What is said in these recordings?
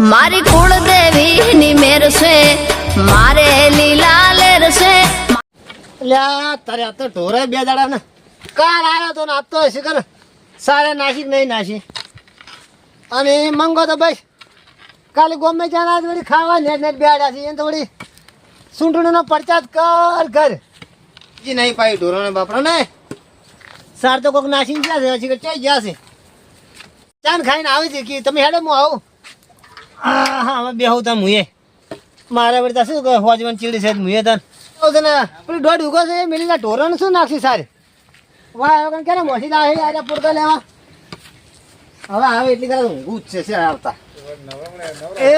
મારી કુળદેવી ની મેર છે મારે લીલા લેર છે. લ્યા તારે આ તો ઢોરે બે દાડા ને કાલ આવ્યો તો ને આપતો હશે કર સારે નાસી કે નહીં નાસી અને મંગો તો બસ કાલે ગમે ત્યાં આજ વળી ખાવા નેટ નેટ બેડ્યા છે એને તો વળી સૂંટણીનો પરચાત કર કર જી નહીં પાઈ ઢોરોને બાપરો ને સાર તો કોઈક નાસી ગયા છે હજી કે ચાઈ ગયા છે ચાન ખાઈને આવી છે કે તમે હેડે હું આવું હા હા હવે બેહું તા મુએ મારે વળી શું કે હોજવન ચીડી છે મુએ તન પેલું દોઢ ઉગો છે એ મિલીના ઢોરોને શું નાખશે સારે વાહ હવે ક્યારે મોસી લાવે આજે પૂરતો લેવા હવે આવે એટલી કરે ઊંઘું જ છે આવતા એ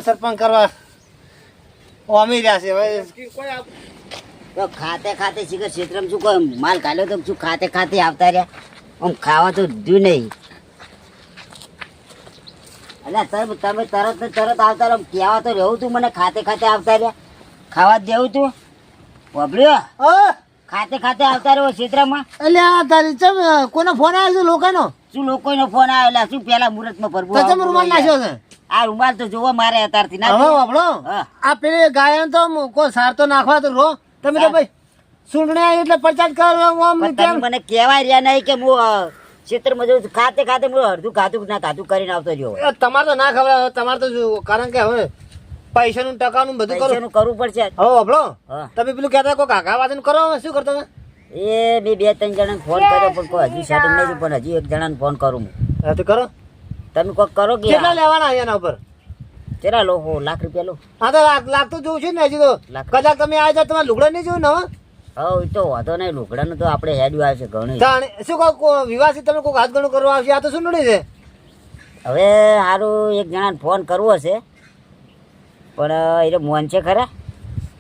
સરપંચ કરવા ઓમી રહ્યા છે હવે તો ખાતે ખાતે શીખર ક્ષેત્રમાં શું કોઈ માલ કાઢ્યો તો શું ખાતે ખાતે આવતા રહ્યા આમ ખાવા તો દઉં નહીં એટલે તમે તરત ને તરત આવતા રહો કહેવા તો રહેવું તું મને ખાતે ખાતે આવતા રહ્યા ખાવા જ દેવું તું વાપર્યો ખાતે ખાતે આવતા રહ્યો ક્ષેત્રમાં એટલે આ તારી ચમ કોનો ફોન આવ્યો છે લોકોનો શું લોકોનો ફોન આવ્યો શું પેલા મુહૂર્તમાં તો રૂમાલ નાખ્યો છે આ રૂમાલ તો જોવા મારે અત્યારથી ના હવે વાપરો આ પેલી ગાયન તો કોઈ સાર તો નાખવા તો રો તમે તો ભાઈ સૂંટણી આવી એટલે પ્રચાર કરો મને કહેવાય રહ્યા નહીં કે હું ક્ષેત્રમાં જઉં છું ખાતે ખાતે હું અડધું ખાતું ના ખાતું કરીને આવતો રહ્યો તમારે તો ના ખબર તમારે તો કારણ કે હવે પૈસાનું ટકાનું બધું પૈસાનું કરવું પડશે હવે વાપરો તમે પેલું કહેતા કોઈ કાકા વાદન કરો શું કરતા એ મેં 2-3 જણાને ફોન કર્યો પણ કોઈ હજી સેટિંગ નહીં પણ હજી એક જણાને ફોન કરું હું તો કરો તમે કોઈક કરો કે કેટલા લેવાના એના ઉપર કેટલા લો લાખ રૂપિયા લો હા તો લાખ તો જોઉં છું ને હજી તો કદાચ તમે આ જાવ તમારે લુગડા નહીં જોયું ને હવે એ તો વાંધો નહીં લુગડાનું તો આપણે હેડ્યું આવશે ઘણી શું કહો વિવાસી તમે કોઈ હાથ ગણું કરવા આવશે આ તો શું નડી છે હવે સારું એક જણાને ફોન કરવો હશે પણ એ મોન છે ખરા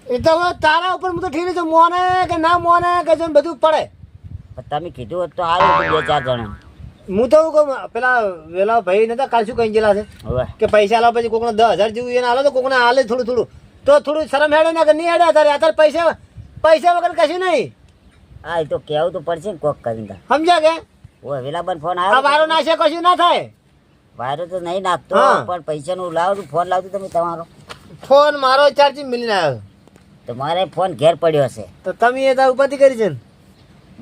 એ તો હવે તારા ઉપર હું તો ઠીક છું મોને કે ના મોને કે જેમ બધું પડે તમે કીધું હોત તો સારું 2-4 જણા હું તો કહું પેલા વેલા ભાઈ નતા કાલ શું કહી ગયેલા છે કે પૈસા આલો પછી કોકને 10,000 જેવું એને આલો તો કોકને આલે થોડું થોડું તો થોડું શરમ હેડે ના કે નહીં હેડે અત્યારે પૈસા વગર કશું નહીં હા એ તો કહેવું તો પડશે ને કોક કરીને સમજ્યા કે ઓ વેલાબન ફોન આવ્યો વારો નાશે કશું ના થાય વાયરો તો નહીં નાખતો પણ પૈસાનું લાવતું ફોન લાવતું તમે તમારો ફોન મારો ચાર્જિંગ મિલીને આવ્યો તો મારે ફોન ઘેર પડ્યો હશે તો તમે એ તાર ઉપાધિ કરી છે ને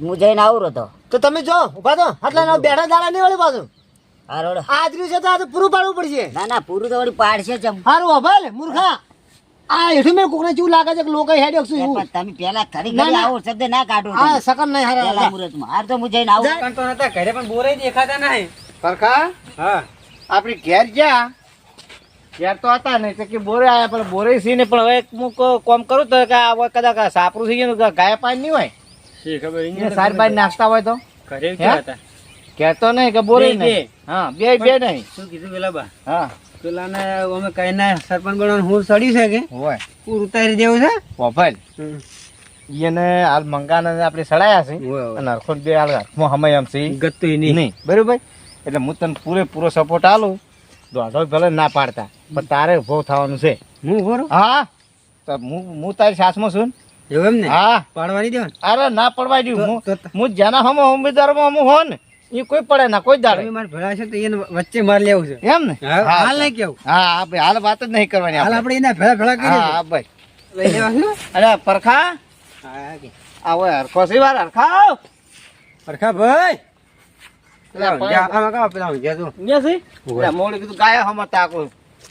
હું જઈને આવું રહ્યો તો તમે જો ઉભા તો આટલા બેઠા દાડા નહીં વળી પાછું હા રોડ આજરી છે તો આ તો પૂરું પાડવું પડશે ના ના પૂરું તો વળી પાડશે જ સારું હભાલ મૂર્ખા આ એઠું મેં કોકને જેવું લાગે છે કે લોકો હેડ્યો છું એવું તમે પેલા ખરી ખરી આવો શબ્દ ના કાઢો હા સકન નહીં હારા મુહૂર્તમાં હાર તો હું જઈને આવું તો નતા ઘરે પણ બોરે દેખાતા નહીં પરખા હા આપડી ઘેર ગયા ઘેર તો હતા ને કે બોરે આયા પણ બોરે સી ને પણ હવે હું કોમ કરું તો કે આ કદાચ સાપરું થઈ ગયું ગાય પાણી નહીં હોય શી ખબર સારી બારી નાખતા હોય તો ઘરે ક્યાં હતા ઘેર તો નહીં કે બોરે બે. નહીં હા બે નહીં શું કીધું પેલા બા હા પેલાને અમે કઈ ના સરપંચ બનવાનું હું સડ્યું છે કે હોય પૂર ઉતારી દેવું છે પોફલ એને હાલ મંગાને આપણે સડાયા છે અને હરખો બે હાલ હરખમાં હમાય એમ છે ગતું નહીં બરોબર એટલે હું તને પૂરેપૂરો સપોર્ટ આલું દોઢો ભલે ના પાડતા પણ તારે ઉભો થવાનું છે હું ભરો હા તો હું તારી સાસમાં છું એવું એમ ને હા પાડવાની દેવાનું અરે ના પડવા દઉં તો- હું જેના હમો ઉમેદવારમાં હું હો ને એ કોઈ પડે ના કોઈ દાડે તમે મારે ભેળા છે તો એને વચ્ચે મારે લેવું છે એમ ને હા, હા, હાલ નહીં કેવું હા હા ભાઈ હાલ વાત જ નહીં કરવાની હાલ આપણે. આપણે એના ભેળા ભેળા કરી હા હા ભાઈ લઈ લેવાનું અરે પરખા હા કે આવો હરખો છે વાર હરખાવ પરખા ભાઈ પેલા પેલા આમાં કાં પેલા ઊંઘ્યા તું ન્યા છે એટલે મોડે કીધું ગાયા હમ તાકો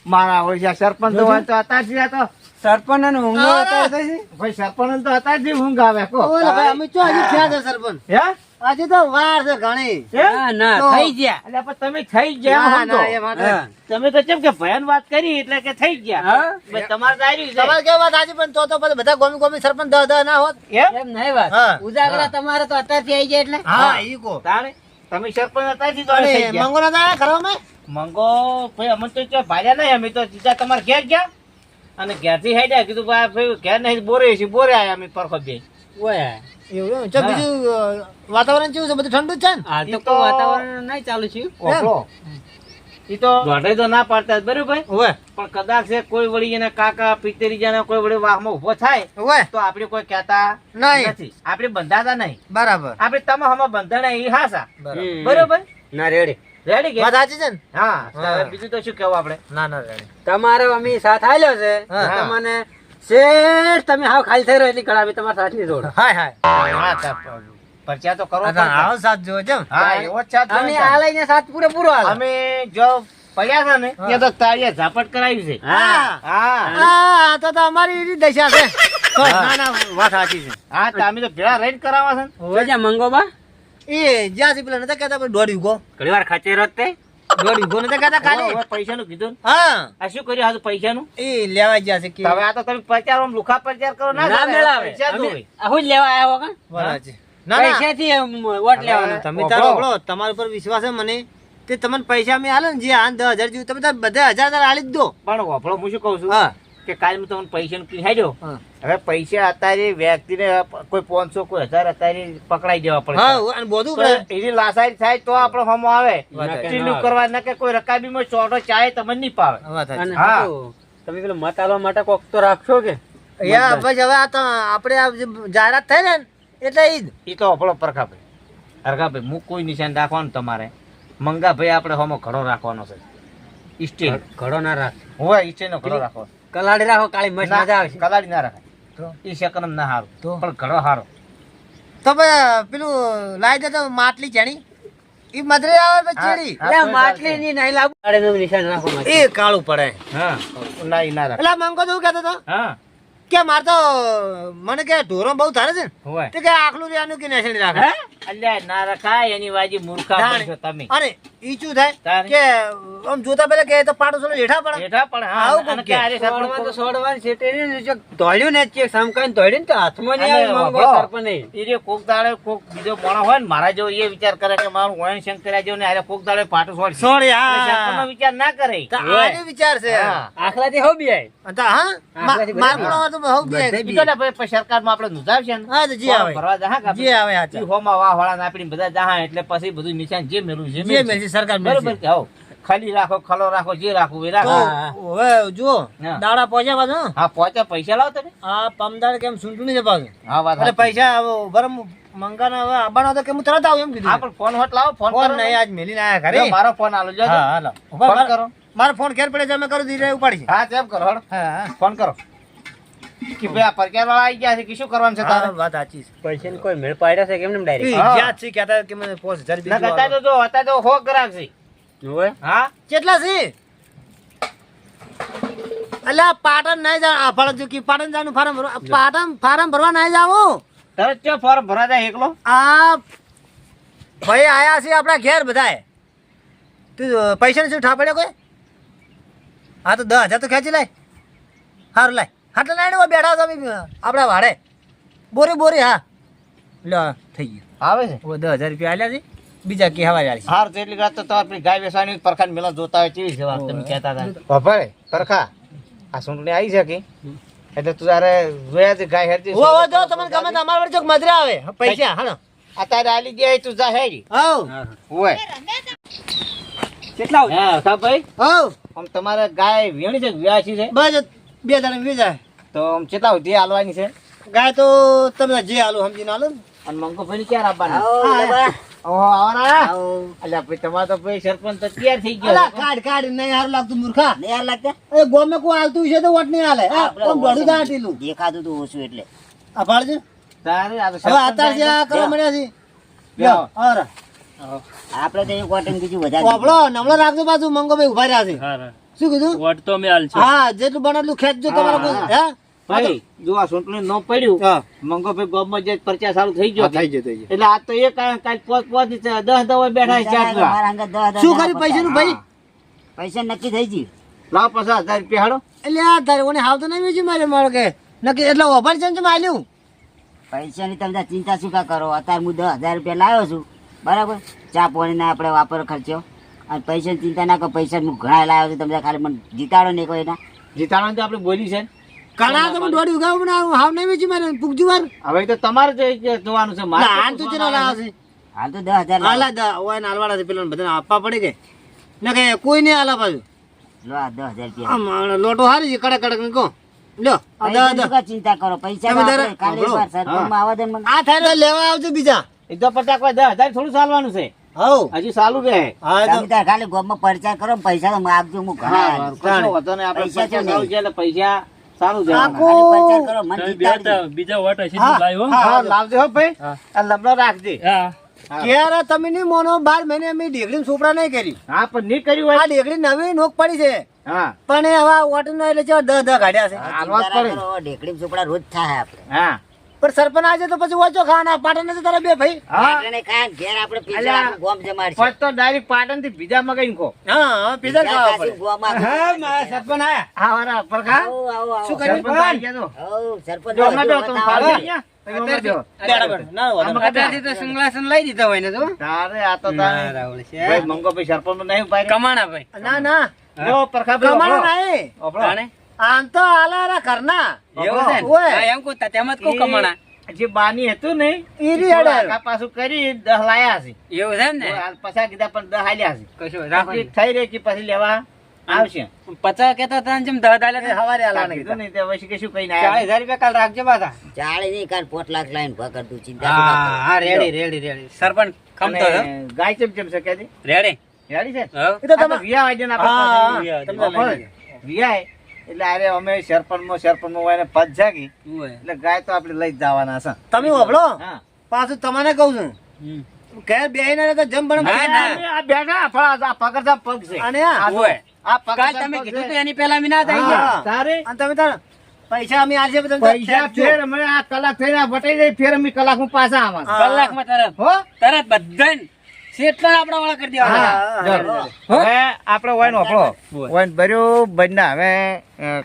મારા હોય છે સરપંચ તો હોય તો હતા જ તો સરપંચ અને ઊંઘો હતા છે ભાઈ સરપંચ તો હતા જ ઊંઘ આવે કો અમે ચો હજી થયા છે સરપંચ હે આજે તો વાર છે ઘણી ના ના થઈ ગયા એટલે પણ તમે થઈ ગયા ના, સમજો. ના, એ વાત હા. તમે તો કેમ કે ભયાન વાત કરી એટલે કે થઈ ગયા હા? ભાઈ તમારે તો આર્યું છે. તમારે કેવી વાત આજે પણ તો પછી બધા ગોમી ગોમી સરપંચ દહ ના હોત એમ? એમ નહીં વાત હા. ઉજાગરા તમારે તો અત્યારથી આવી જાય એટલે હા ઈ કો તાણે તમે સરપંચ હતા જ તો થઈ ગયા. મંગો ના થાય કરવામાં મંગો ભાઈ અમે તો ત્યાં ભાડ્યા નહીં અમે તો સીધા તમારે ઘેર ગયા અને ઘેરથી હેડ્યા કીધું ભાઈ ઘેર નહીં બોરે છે બોરે આયા અમે પરખો બે ઓય એવું છે બીજું વાતાવરણ કેવું છે બધું ઠંડુ જ છે ને હાલ તો તો- કોઈ વાતાવરણ નહીં ચાલુ છે ઓપલો. ઈ તો દોઢે તો ના પાડતા જ બરોબર ઓવે પણ કદાચ છે કોઈ વળી એના કાકા પિત્તરીજાના કોઈ વળી વાહમાં ઉભો થાય ઓવે તો આપણે કોઈ કહેતા નહીં. નથી આપણે બંધાતા નહીં બરાબર આપણે તમા હમા બંધાણા એ હાસા હમ. બરોબર ના રેડી રેડી કે વાત સાચી છે ને હા હા. હવે બીજું તો શું કેવું આપણે ના ના રેડી તમારે અમે સાથ આલ્યો છે હા. તમને શેઠ તમે હાવ ખાલી થઈ રહ્યો એટલી કળા અમે તમારા સાથની જોડ હાય હાય હા તો પરચા તો કરવો આ આવો સાથ જોવો છે હા એવો જ સાથ અમે આ લઈને સાથ પૂરો હાલ અમે જો પડ્યા છે ને ત્યાં તો તાળીયા ઝાપટ કરાવી છે હા. હા આ તો અમારી એવી દશા છે તો ના ના વાત સાચી છે હા તો અમે તો ભેળા રહીને કરાવવા છે ને જા મંગોબા એ જ્યાંથી પેલા નતા કહેતા દોઢ વીઘો ઘણી વાર ખચેરો તે દોઢ વીઘો નતા કહેતા ખાલી પૈસાનું કીધું હા આ શું કર્યું આ પૈસાનું એ લેવા ગયા છે કે હવે આ તો તમે પ્રચાર આમ લુખા પ્રચાર કરો ના મેળાવે હું લેવા આવ્યો કા બરાબર છે ના ના પૈસાથી વોટ લેવાનો તમે તારો ઓળો તમારા ઉપર વિશ્વાસ છે મને તે તમને પૈસા મેં હાલે ને જે આ 10,000 જેવું તમે તાર બધા 1,000 આલી જ દો પણ વફળો હું શું કહું છું હા કે કાલ હું તમને પૈસાનું કીધું હા. હવે પૈસા અત્યારે વ્યક્તિને કોઈ 500 કોઈ 1000 અત્યારે પકડાઈ દેવા પડે હા અને બધું તો એની લાસારી થાય તો આપણો હમો આવે ટીલું કરવા ના કે કોઈ રકાબીમાં ચોટો ચાય તમને નહીં પાવે વાત સાચી. હા તમે પેલો મત આલવા માટે કોક તો રાખશો કે યા બસ હવે આ તો આપણે આ જે જાહેરાત થઈ ને એટલે ઈ જ. એ તો આપણો પરખાભાઈ હું કોઈ નિશાન રાખવાનું તમારે મંગાભાઈ આપણે હમો ઘડો રાખવાનો છે સ્ટીલ ઘડો ના રાખ હોય સ્ટીલ નો ઘડો રાખો કલાડી રાખો કાળી મસ્ત મજા આવે કલાડી ના રાખાય એ સેકન્ડ ના હારું પણ ઘડો હારો તો ભાઈ પેલું લાવી દે તો માટલી ચણી ઈ મધરે આવે પછી ચેડી એટલે માટલી ની નહીં લાવું કાળે નિશાન રાખો એ કાળું પડે હા ના ઈ ના રાખ એટલે મંગો તો કહેતો તો હા કે માર તો મને કે ઢોરો બહુ થારે છે ને હોય તે કે આખલું રેવાનું કે નેસડી રાખે અલ્યા ના રખાય એની વાજી મૂર્ખા બનશો તમે અને ઈ શું થાય તારે? કે આમ જોતા પેલા કે તો પાડો સોલો લેઠા પડે બેઠા પણ હા આવું કોક અને કે. ક્યારે સરપંચ તો સોડવાનું છે તે ને જો ધોળ્યું ને ચેક સમકાઈને ધોળ્યું ને તો હાથમાં નહીં આવે મંગો સરપંચ નહીં. એ જે કોક દાડે કોક બીજો મોણો હોય ને મારા જેવો એ વિચાર કરે કે મારું વયન શંકર્યા જેવું ને આરે કોક દાડે પાટો છોડશે. સોરી એટલે સરપંચનો હા વિચાર ના કરે તો આનો વિચાર છે હા. આખલાથી હો બિયાય. તો હા આખલાથી માર બધા પણ તો હવ બે ઈ તો ને પછી સરકારમાં આપણે નુજાવશે ને હા તો જે આવે ભરવા જાહા કે જે આવે હાચા. ઈ હોમાં વાહ વાળા નાપડીને બધા જાહા એટલે પછી બધું નિશાન જે મેલું છે જે મેલશે સરકાર બરોબર મેલશે કે હો ખાલી રાખો ખલો રાખો જે રાખવું એ તો રાખો. હવે જો હા. દાડા પહોંચ્યા પાછો હા પહોંચ્યા પૈસા લાવો તમે. આ પમદાર કેમ સુંટણી છે પાછું હા વાત એટલે સાચી. પૈસા હવે બરમ મંગાના હવે આવવાનો હતો કે હું તરત આવું એમ કીધું હા પણ ફોન હોત લાવો ફોન ફોન કરો નહીં ને. આજ મેલીને આયા ઘરે જો મારો ફોન આલો જો હા હાલો ફોન કરો. મારો ફોન ઘેર પડે છે અમે કરું દીધે ઉપાડી છે હા તેમ કરો હળ. હા હા ફોન કરો કે ભાઈ આ પરક્યા વાળા આવી ગયા છે કે શું કરવાનું છે તારે હા, વાત સાચી છે પૈસા કોઈ મેળ પાડ્યા છે કેમ ઈ હા. જ્યાં છે કહેતા કે મને 5,000 ના બીજું અત્યારે તો જો અત્યારે તો હો ગ્રાહક છે હા કેટલા છે અલ્યા પાટણ નહીં જા આ ફળ જો કે પાટણ જાનું ફાર્મ ભરવા પાટણ ફાર્મ ભરવા નહીં જાવું તરત ચો ફોર્મ ભરા જાય એકલો આ ભાઈ આયા છે આપણા ઘેર બધાય તું પૈસા શું ઠાપડ્યો કોઈ હા તો 10,000 તો ખેંચી લાય સારું લાય હાટલે લાય બેઠા છો અમે આપણા વાડે બોરી બોરી હા લો થઈ ગયું આવે છે હવે 10,000 રૂપિયા આલ્યા છે બીજા કે હવા જાળી હાર તો એટલી રાત તો તમારી ગાય વેસવાની પરખાન મેલા જોતા હોય કેવી છે વાત તમે કહેતા હતા ભાઈ પરખા આ સુંટણી આવી છે કે એટલે તું તારે જોયા છે ગાય હેરતી ઓ ઓ જો તમને ગમે તો અમારા વડે ચોક મધરા આવે પૈસા હા અત્યારે આલી ગયા તું જા હેરી હવ હોય કેટલા હા સા ભાઈ હવ આમ તમારે ગાય વેણી છે વ્યાસી છે બસ 2 દાડા વી જાય તો આમ કેટલા સુધી હાલવાની છે ગાય તો તમે જે હાલો સમજીને હાલો ને અને મંગો ભાઈ ક્યારે આપવાના ઓહો આવરા અલ્યા ભાઈ તમારે તો ભાઈ સરપંચ તો તૈયાર થઈ ગયો અલા કાઢ કાઢ નહીં હારું લાગતું મૂર્ખા નહીં યાર લાગતા એ ગોમે કોઈ હાલતું છે તો વોટ નહીં હાલે કોમ દોડું જા આટેલું દેખાતું તું ઓછું એટલે આ પાડજો તારે આ તો હવે આતાર છે આ કરવા મળ્યા છે લ્યો. અરે આપણે તો એક કોટન બીજું વધારે ઓબળો નમળો રાખજો બાજુ મંગો ભાઈ ઉભા રહ્યા છે શું કીધું વોટ તો મે હાલ હા જેટલું બને એટલું ખેંચજો તમારા કોઈ હે ભાઈ જો આ સોંટણી નો પડ્યું હા મંગો ભાઈ ગામમાં જે પરચા ચાલુ થઈ ગયો થઈ ગયો એટલે આ તો એક કાલ પોત પોત 10 દવા બેઠા છે ચાર જણા. મારા અંગત 10,000 શું કર્યું પૈસાનું ભાઈ પૈસા નક્કી થઈ ગયું લાવ 50,000 રૂપિયા હાડો એટલે આ તારે ઓને હાવ તો નહીં વેચી મારે મારો કે નક્કી એટલે ઓફર છે ને તમે આલ્યું પૈસાની તમે ચિંતા શું કા કરો અત્યારે હું 10,000 રૂપિયા લાવ્યો છું બરાબર ચા પાણીના આપણે વાપર ખર્ચો અને પૈસાની ચિંતા ના કરો પૈસા હું ઘણા લાવ્યો છું તમે ખાલી મને જીતાડો નહીં કોઈ એના જીતાવાનું તો આપણે બોલી છે કાણા તમે દોડી ઉગાવ પણ હાવ નહીં વેચી મારે પૂગજુ વાર હવે તો તમારે જોવાનું છે મારે આન તો ચેનો લાવે છે હાલ તો 10,000 લાવ્યો. હાલા દા ઓય નાલવાડા છે પેલા બધાને આપવા પડે કે ના કે કોઈ નહીં હાલા પાછું લો આ 10,000 રૂપિયા આમ લોટો હારી છે કડક કડક ને કહો લ્યો આ પૈસાની દા શું કા ચિંતા કરો પૈસા તમે વાપરો. જરા કાલે સાંભળો. એકવાર સરપંચમાં આવવા દે ને મને. આ થાય લેવા આવજો બીજા એ તો 50 10,000 થોડું ચાલવાનું છે હવ હજી ચાલુ રહે. હા એ તો તમે તાર ખાલી ગોમમાં પરચાર કરો ને પૈસા તો માગજો હું ઘણા હા, આલીશ. કશો વાંધો નહીં. આપણે પૈસા પૈસા તો સારું છે એટલે પૈસા સારું છે. આખું- ખાલી પરચાર કરો મને જીતાડજો. બીજા વોટ હશે હા, તો લાવ્યો હા. હા, લાવજો હો ભાઈ. આ લમડો રાખજે. હા ક્યારે તમે નહીં મોનો 12 મહિને અમે ઢેકડી સોપડા નહીં કરી હા, પણ નહીં કર્યું હોય. આ ઢેકડી નવી નોક પડી છે હા, પણ એ હવે વોટર નો એટલે ચેવા 10 કાઢ્યા છે હાલવા જ ચિંતા પડે. ના કરો, ઢેકડી ચોપડા રોજ થાય આપણે. હા, પણ સરપંચ આજે તો પછી ઓછો ખાવાના પાટણ નથી તારા બે ભાઈ હા. પાટણે કાંઈ ને ઘેર આપણે પીઝા અલ્યા. આખું ગોમ જમાડશે. પછી તો ડાયરેક્ટ પાટણ થી બીજા મગાઈને ખો. હા પીઝા પીઝા ખાવા ખાસી પડે ગોમ આખું. હા મારા સરપંચ આયા હા, વારા પરખા. આવો, આવો, આવો. શું કર્યું? સરપંચ આવી ગયા તો. આવો, સરપંચ જો અમે બધું તો તમે બતાવો. ફાળો અહીંયા. તમે અમે જો. અત્યારથી તો સંગલાસન લઈ દીધા હોય ને તો તારે આ તો તારે. ભાઈ મંગો ભાઈ સરપંચ નું નહીં ઉપાય. કમાણા ભાઈ ના ના જો પરખા ભાઈ કમાણો ઓળો. નહીં ઓળો. આમ તો આલા ઘરના એવું છે ને? ઓય. હા, એમ કહું તેમાં જ કહું કમાણા જે બાની હતું ને ઈરી અડે. આગા પાછું કરી 10 લાયા છે. એવું છે ને હાલ પાછા કીધા પણ 10 હાલ્યા છે. કશું પછી રાખો થઈ રહી કે પછી લેવા આવશે. 50 કેતા હતા ને જેમ 10 એ દાલે હવારે આલાને કીધું કીધા. નહીં તે પછી કશું કઈ ના 40,000 રૂપિયા કાલ રાખજો પાછા ચાલે નહીં, કાલ 5 લાખ લાઈન ભગર તું ચિંતા શું કામ કરો? હા રેડી સરપંચ ખમતો હતો. ગાય ચમ છે કે રેડી યારી છે હવ. એ તો તમે વિયા વાજે ના હા, આપણે વિયા એટલે અરે અમે સરપંચ હોય ને પદ જાગી ઉવે. એટલે ગાય તો આપણે લઈ જ જવાના છે. તમે હોભળો હા. પાછું તમને કહું છું હમ. ઘેર બેહીને રહેતા જમ બને ના, ના. અમે આ બેઠા આ પગરસા પગ છે. અને આ ઉવે. આ કાલ પગરસા તમે પગ કીધું છે. તો એની પહેલા મી ના થઈ હા. ગયા તારે અને તમે તાર પૈસા અમે આલશે તમે પૈસા ફેર અમે આ કલાક થઈને આ વટાઈ જાય ફેર અમે કલાકમાં પાછા આવવાના. હા. કલાકમાં તરત હો તરત બધાને શેઠલાને આપણા વાળા કરી દેવાના હા. હવે આપણે વાઈન વાપરો વાઈન ભર્યું બન્ના હવે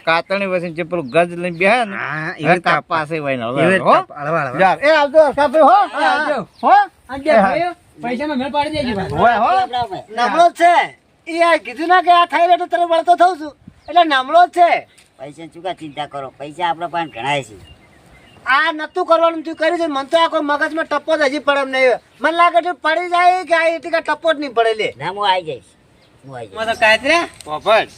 કાતરની વસીને જે પેલું ગજ લઈને બેહે ને હા, હવે કાપવા છે વાઈન હવે એવી હો રીતે હળવા, હળવા. યાર એ આવજો કાપે હો આવજો. હો આજે ભાઈઓ, પૈસામાં મેળ પાડી દેજો ભાઈ. હોય હો આપણા ભાઈ. નમળો જ છે એ આ કીધું ના કે આ થઈ રહ્યો તરફ વળતો થઉં છું એટલે નમળો જ છે પૈસા શું કામ ચિંતા કરો, પૈસા આપણા પાસે ઘણાય છે. આ નતું કરવાનું તું કર્યું છે મને તો આ કોઈ મગજમાં ટપ્પો જ હજી પડે એમ નહીં મને લાગે છે પડી જાય કે આ ટીકા ટપ્પો જ નહીં પડે લે ના હું આવી જઈશ, હું આવી જઈશ. માં તો કાતરે પોપટ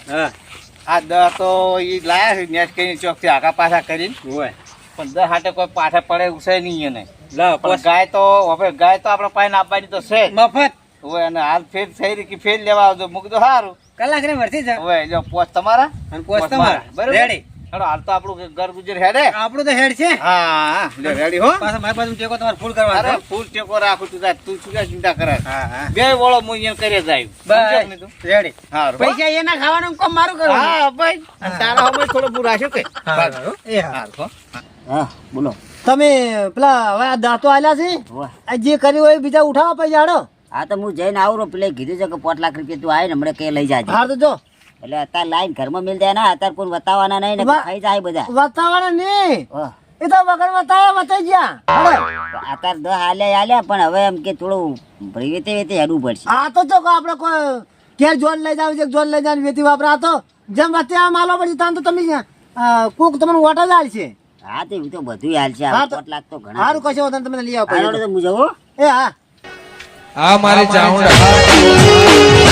આ દ તો ઈ લાયા છે નેટ કઈ ચોક થી આગા પાછા કરીને હોય પણ દ હાટે કોઈ પાછા પડે ઉસે નહીં એને લા પણ ગાય તો હવે ગાય તો આપણે પાસે આપવાની તો છે જ. મફત હવે અને હાલ ફેર થઈ રહી કે ફેર લેવા આવજો મૂકી દો સારું કલાક રે વર્તી જા હવે જો પોચ તમારા અને પોસ્ટ તમારા બરાબર રેડી હેડો હાલ તો આપણું ઘર ગુજર હેડે આપણું તો હેડ છે હા લે રેડી હો પાછા મારી પાસે ટેકો તમારે ફૂલ કરવાનો અરે છે. ફૂલ ટેકો રાખું તું જા, તું શું કાંઈ ચિંતા કરે હા હા બે વળો હું અહીંયા કરી જાય બસ રેડી હારું હો. પૈસા એના ખાવાનું કોમ મારું કરવાનું હા ભાઈ અને તારા હવે થોડું બુરા છે કે એ હા હારું હો. હા બોલો. તમે પેલા હવે આ દાંતો આલ્યા છે વાહ. આ જે કર્યું હોય એ બીજા ઉઠાવો પૈસા હાડો હા તો હું જઈને આવું રહું, પેલે કીધું છે કે 5 લાખ રૂપિયા તું આવે ને હમણાં કે લઈ જાજે. હાર તો જો એટલે અત્યારે લાઈન ઘરમાં મિલ જાય ને, અત્યારે કોઈ વતાવવાના નહીં ને વાહ. ખાઈ જાય બધા. વતાવાના નહીં વાહ. એ તો વગર વતાયા વતાઈ ગયા હાલો. અત્યારે 10 હાલ્યા પણ હવે એમ કે થોડું વેતે વેતે હેડવું પડશે. આ તો જો આપણે કોઈ ઘેર જોન લઈ જાવ છે જોન લઈ જાય વેતી વાપરા આ તો જેમ વતે આ માલો પડી તાન તો તમે કોક તમને વાટા જ આલશે હા તો એવું તો બધું હાલ છે. હા તો- 5 લાખ તો ઘણા સારું કશો વાંધો નહીં, તમે લઈ આવો હાલો પૈસા. તો હું જવું. એ હા આ મારી ચાઉંડા